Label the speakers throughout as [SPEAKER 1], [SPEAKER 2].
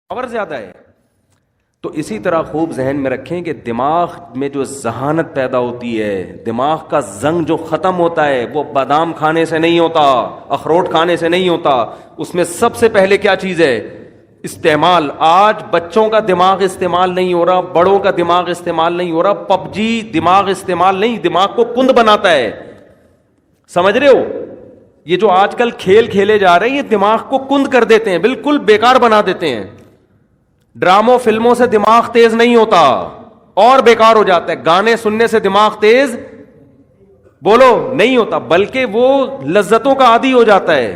[SPEAKER 1] Power زیادہ ہے. تو اسی طرح خوب ذہن میں رکھیں کہ دماغ میں جو ذہانت پیدا ہوتی ہے, دماغ کا زنگ جو ختم ہوتا ہے, وہ بادام کھانے سے نہیں ہوتا, اخروٹ کھانے سے نہیں ہوتا. اس میں سب سے پہلے کیا چیز ہے؟ استعمال. آج بچوں کا دماغ استعمال نہیں ہو رہا, بڑوں کا دماغ استعمال نہیں ہو رہا. پب جی دماغ استعمال نہیں, دماغ کو کند بناتا ہے. سمجھ رہے ہو؟ یہ جو آج کل کھیل کھیلے جا رہے ہیں یہ دماغ کو کند کر دیتے ہیں, بالکل بیکار بنا دیتے ہیں. ڈراموں فلموں سے دماغ تیز نہیں ہوتا اور بیکار ہو جاتا ہے. گانے سننے سے دماغ تیز بولو نہیں ہوتا, بلکہ وہ لذتوں کا عادی ہو جاتا ہے.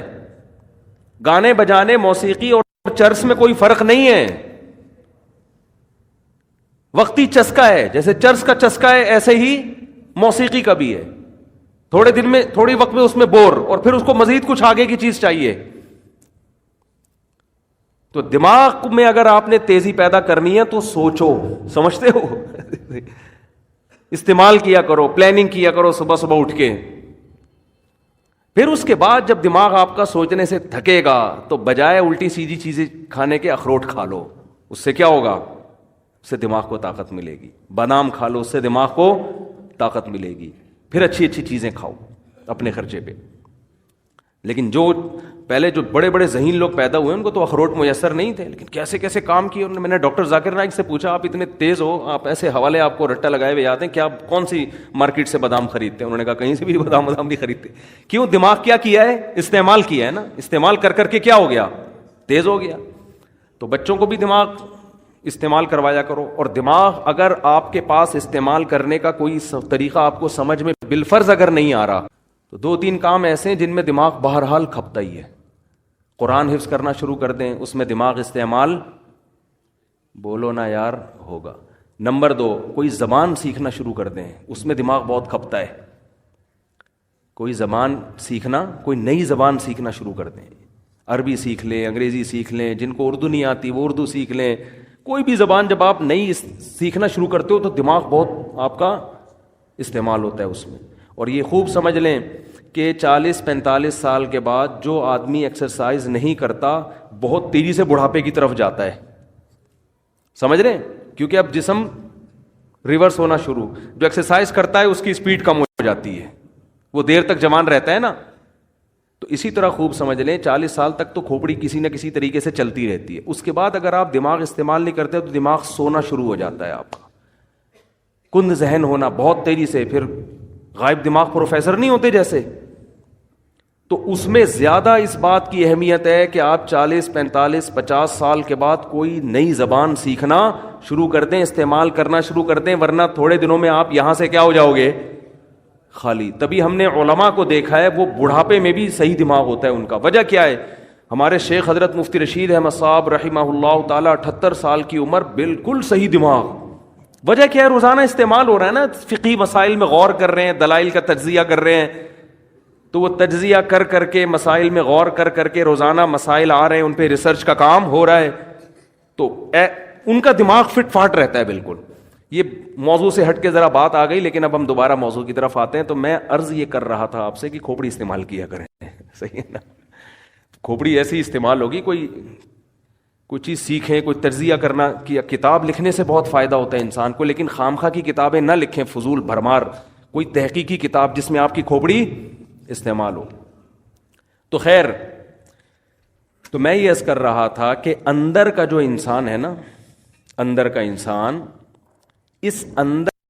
[SPEAKER 1] گانے بجانے, موسیقی اور چرس میں کوئی فرق نہیں ہے, وقتی چسکا ہے. جیسے چرس کا چسکا ہے ایسے ہی موسیقی کا بھی ہے. تھوڑے دن میں, تھوڑی وقت میں اس میں بور, اور پھر اس کو مزید کچھ آگے کی چیز چاہیے. تو دماغ میں اگر آپ نے تیزی پیدا کرنی ہے تو سوچو, سمجھتے ہو, استعمال کیا کرو, پلاننگ کیا کرو صبح صبح اٹھ کے. پھر اس کے بعد جب دماغ آپ کا سوچنے سے تھکے گا تو بجائے الٹی سیدھی چیزیں کھانے کے اخروٹ کھا لو. اس سے کیا ہوگا؟ اس سے دماغ کو طاقت ملے گی. بادام کھا لو, اس سے دماغ کو طاقت ملے گی. پھر اچھی اچھی چیزیں کھاؤ اپنے خرچے پہ. لیکن جو پہلے جو بڑے بڑے ذہین لوگ پیدا ہوئے ان کو تو اخروٹ میسر نہیں تھے, لیکن کیسے کیسے کام کیے انہوں نے. میں نے ڈاکٹر ذاکر نائک سے پوچھا, آپ اتنے تیز ہو, آپ ایسے حوالے آپ کو رٹا لگائے ہوئے آتے ہیں, کیا کون سی مارکیٹ سے بادام خریدتے ہیں؟ انہوں نے کہا کہیں سے بھی بادام نہیں خریدتے. کیوں؟ دماغ کیا کیا ہے؟ استعمال کیا ہے نا. استعمال کر کر کے کیا ہو گیا؟ تیز ہو گیا. تو بچوں کو بھی دماغ استعمال کروایا کرو. اور دماغ اگر آپ کے پاس استعمال کرنے کا کوئی طریقہ آپ کو سمجھ میں بالفرض اگر نہیں آ رہا تو 2-3 کام ایسے ہیں جن میں دماغ بہرحال کھپتا ہی ہے. قرآن حفظ کرنا شروع کر دیں, اس میں دماغ استعمال بولو نا یار ہوگا. نمبر 2, کوئی زبان سیکھنا شروع کر دیں, اس میں دماغ بہت کھپتا ہے. کوئی زبان سیکھنا, کوئی نئی زبان سیکھنا شروع کر دیں. عربی سیکھ لیں, انگریزی سیکھ لیں, جن کو اردو نہیں آتی وہ اردو سیکھ لیں. کوئی بھی زبان جب آپ نئی سیکھنا شروع کرتے ہو تو دماغ بہت آپ کا استعمال ہوتا ہے اس میں. اور یہ خوب سمجھ لیں کہ 40-45 سال کے بعد جو آدمی ایکسرسائز نہیں کرتا بہت تیزی سے بڑھاپے کی طرف جاتا ہے. سمجھ رہے ہیں؟ کیونکہ اب جسم ریورس ہونا شروع, جو ایکسرسائز کرتا ہے اس کی سپیڈ کم ہو جاتی ہے, وہ دیر تک جوان رہتا ہے نا. تو اسی طرح خوب سمجھ لیں 40 سال تک تو کھوپڑی کسی نہ کسی طریقے سے چلتی رہتی ہے. اس کے بعد اگر آپ دماغ استعمال نہیں کرتے تو دماغ سونا شروع ہو جاتا ہے آپ کا, کند ذہن ہونا بہت تیزی سے. پھر غائب دماغ پروفیسر نہیں ہوتے جیسے, تو اس میں زیادہ اس بات کی اہمیت ہے کہ آپ 40-45-50 سال کے بعد کوئی نئی زبان سیکھنا شروع کر دیں, استعمال کرنا شروع کر دیں, ورنہ تھوڑے دنوں میں آپ یہاں سے کیا ہو جاؤ گے؟ خالی. تبھی ہم نے علماء کو دیکھا ہے وہ بڑھاپے میں بھی صحیح دماغ ہوتا ہے ان کا. وجہ کیا ہے؟ ہمارے شیخ حضرت مفتی رشید احمد صاحب رحمہ اللہ تعالی 78 سال کی عمر, بالکل صحیح دماغ. وجہ کیا ہے؟ روزانہ استعمال ہو رہا ہے نا, فقہی مسائل میں غور کر رہے ہیں, دلائل کا تجزیہ کر رہے ہیں, تو وہ تجزیہ کر کر کے مسائل میں غور کر کر کے روزانہ مسائل آ رہے ہیں, ان پہ ریسرچ کا کام ہو رہا ہے, تو ان کا دماغ فٹ فاٹ رہتا ہے بالکل. یہ موضوع سے ہٹ کے ذرا بات آ گئی, لیکن اب ہم دوبارہ موضوع کی طرف آتے ہیں. تو میں عرض یہ کر رہا تھا آپ سے کہ کھوپڑی استعمال کیا کریں. صحیح ہے نا؟ کھوپڑی ایسی استعمال ہوگی, کوئی چیز سیکھیں, کوئی تجزیہ کرنا. کتاب لکھنے سے بہت فائدہ ہوتا ہے انسان کو, لیکن خامخواہ کی کتابیں نہ لکھیں فضول بھرمار. کوئی تحقیقی کتاب جس میں آپ کی کھوپڑی استعمال ہو. تو خیر, تو میں یہ عرض کر رہا تھا کہ اندر کا جو انسان ہے نا, اندر کا انسان, اس اندر